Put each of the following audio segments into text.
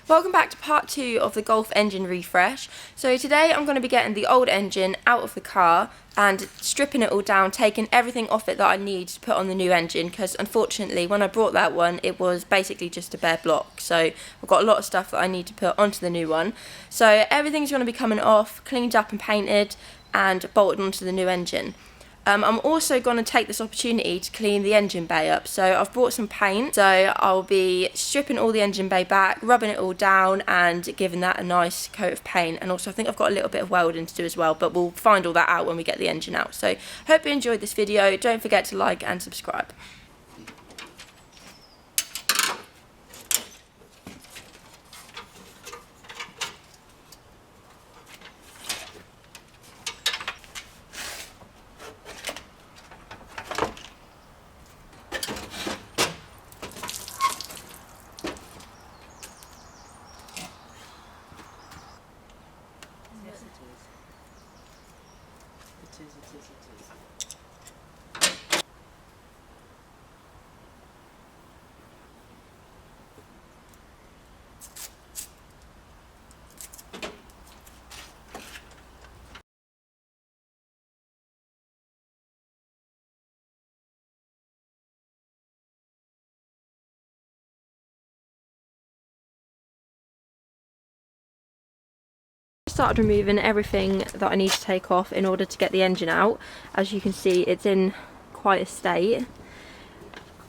Welcome back to part 2 of the Golf engine refresh. So today I'm going to be getting the old engine out of the car and stripping it all down, taking everything off it that I need to put on the new engine, because unfortunately when I brought that one it was basically just a bare block, so I've got a lot of stuff that I need to put onto the new one. So everything's going to be coming off, cleaned up and painted and bolted onto the new engine. I'm also going to take this opportunity to clean the engine bay up. So I've brought some paint, so I'll be stripping all the engine bay back, rubbing it all down and giving that a nice coat of paint. And also I think I've got a little bit of welding to do as well, but we'll find all that out when we get the engine out. So hope you enjoyed this video. Don't forget to like and subscribe. It is. Started removing everything that I need to take off in order to get the engine out. As you can see, it's in quite a state.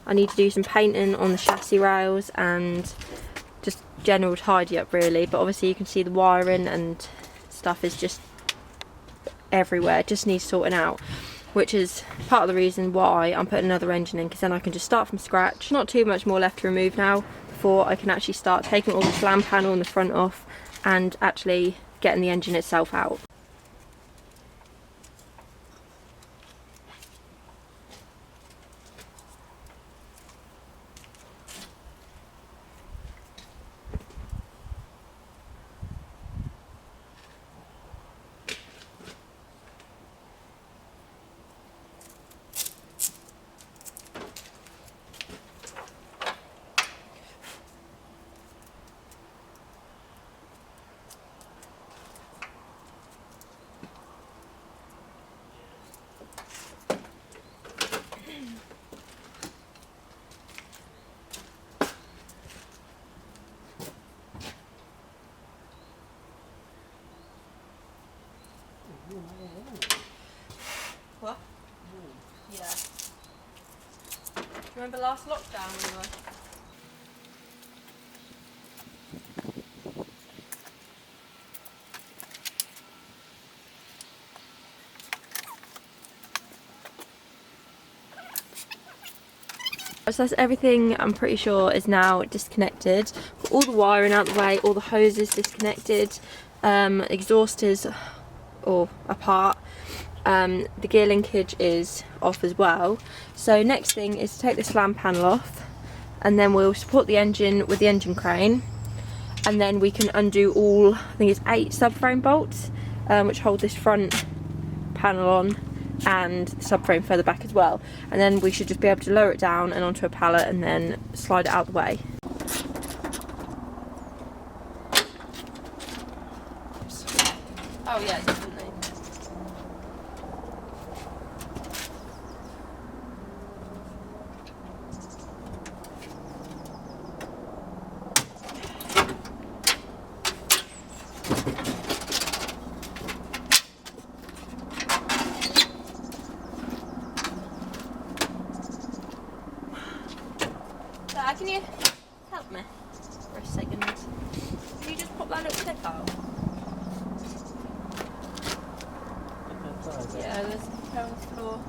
I need to do some painting on the chassis rails and just general tidy up really, but obviously you can see the wiring and stuff is just everywhere. It just needs sorting out, which is part of the reason why I'm putting another engine in, because then I can just start from scratch. Not too much more left to remove now before I can actually start taking all the slam panel and the front off and actually getting the engine itself out. What? Yeah. Do you remember last lockdown we were? So that's everything, I'm pretty sure, is now disconnected. Got all the wiring out the way, all the hoses disconnected, exhaust is or apart, the gear linkage is off as well. So next thing is to take the slam panel off, and then we'll support the engine with the engine crane, and then we can undo all, I think it's 8 subframe bolts, which hold this front panel on and the subframe further back as well, and then we should just be able to lower it down and onto a pallet and then slide it out the way. Oh yeah, definitely. Can you help me for a second? Can you just pop that little clip out? Yeah, there's a pair on the floor.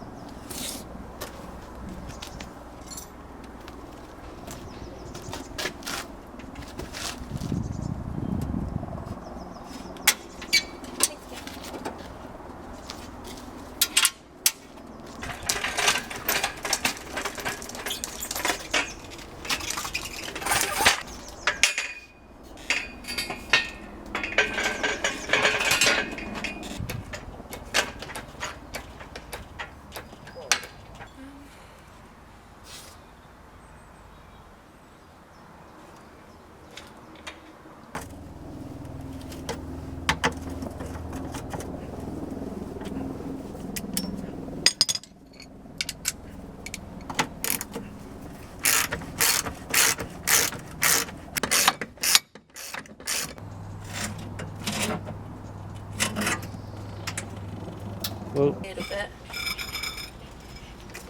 Well, a little bit.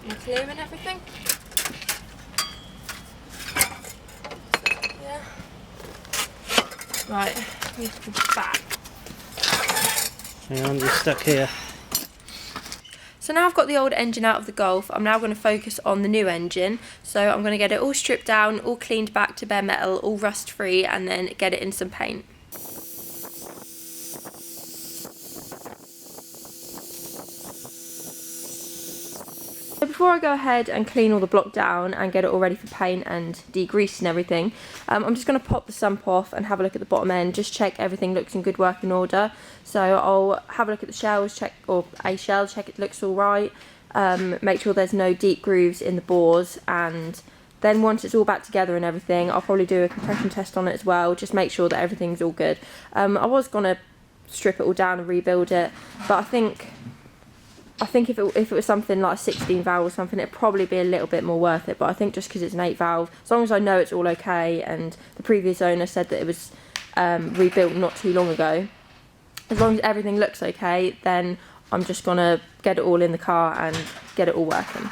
Am I clear and everything? Yeah. Right, we have to go back. hang on, you're stuck here. So now I've got the old engine out of the Golf, I'm now going to focus on the new engine. So I'm going to get it all stripped down, all cleaned back to bare metal, all rust free, and then get it in some paint. So before I go ahead and clean all the block down and get it all ready for paint and degrease and everything, I'm just going to pop the sump off and have a look at the bottom end, just check everything looks in good working order. So I'll have a look at the shells, check it looks alright, make sure there's no deep grooves in the bores, and then once it's all back together and everything, I'll probably do a compression test on it as well, just make sure that everything's all good. I was going to strip it all down and rebuild it, but I think if it was something like a 16 valve or something, it'd probably be a little bit more worth it. But I think just because it's an 8 valve, as long as I know it's all okay, and the previous owner said that it was rebuilt not too long ago, as long as everything looks okay, then I'm just gonna get it all in the car and get it all working.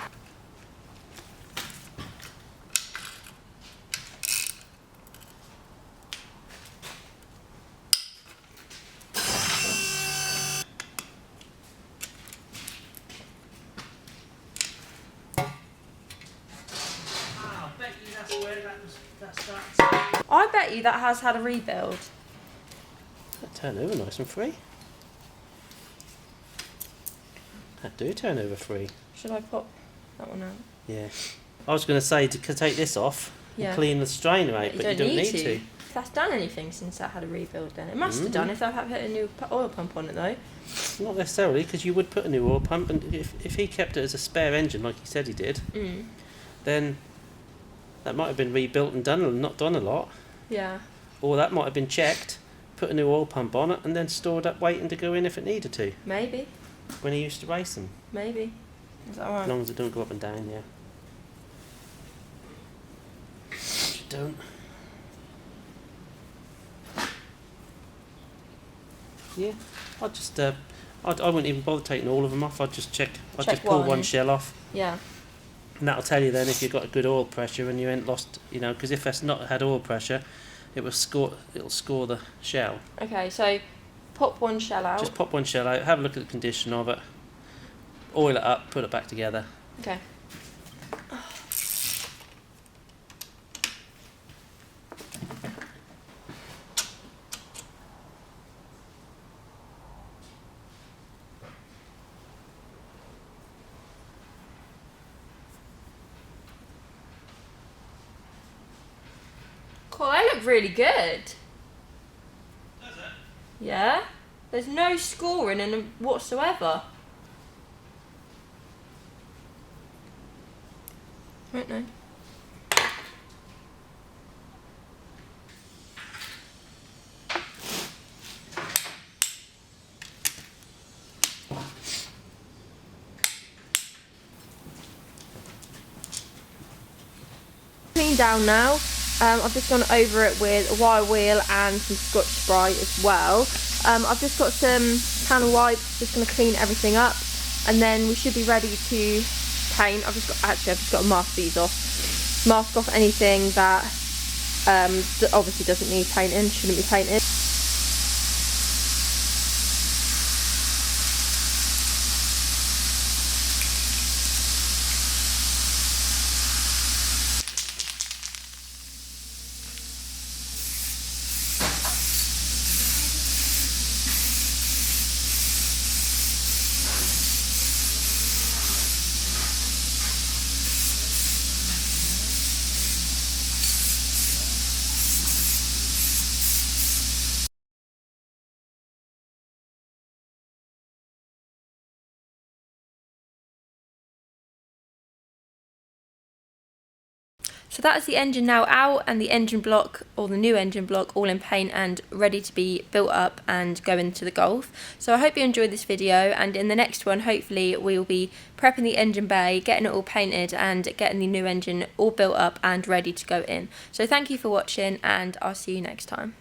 I bet you that has had a rebuild. That turn over nice and free. That do turn over free. Should I pop that one out? Yeah. I was going to say to take this off and clean the strainer out, but you don't need to. If that's done anything since that had a rebuild, then it must have done. If I've had a new oil pump on it though. Not necessarily, because you would put a new oil pump, and if he kept it as a spare engine like he said he did, then that might have been rebuilt and not done a lot. Yeah. Or that might have been checked, put a new oil pump on it, and then stored up waiting to go in if it needed to. Maybe. When he used to race them. Maybe. Is that alright? As long as it don't go up and down, yeah. Don't. Yeah, I'd just I wouldn't even bother taking all of them off. I'd just pull one shell off. Yeah. And that'll tell you then if you've got a good oil pressure and you ain't lost, because if that's not had oil pressure, it'll score the shell. Okay, so pop one shell out. Just pop one shell out, have a look at the condition of it, oil it up, put it back together. Okay. Cool, they look really good. Does it? Yeah? There's no scoring in them whatsoever. Right now. Clean down now. I've just gone over it with a wire wheel and some Scotch Brite as well. I've just got some panel wipes, just going to clean everything up, and then we should be ready to paint. I've just got to mask these off. Mask off anything that obviously doesn't need painting, shouldn't be painted. So that is the engine now out, and the engine block, or the new engine block, all in paint and ready to be built up and go into the Golf. So I hope you enjoyed this video, and in the next one hopefully we will be prepping the engine bay, getting it all painted and getting the new engine all built up and ready to go in. So thank you for watching, and I'll see you next time.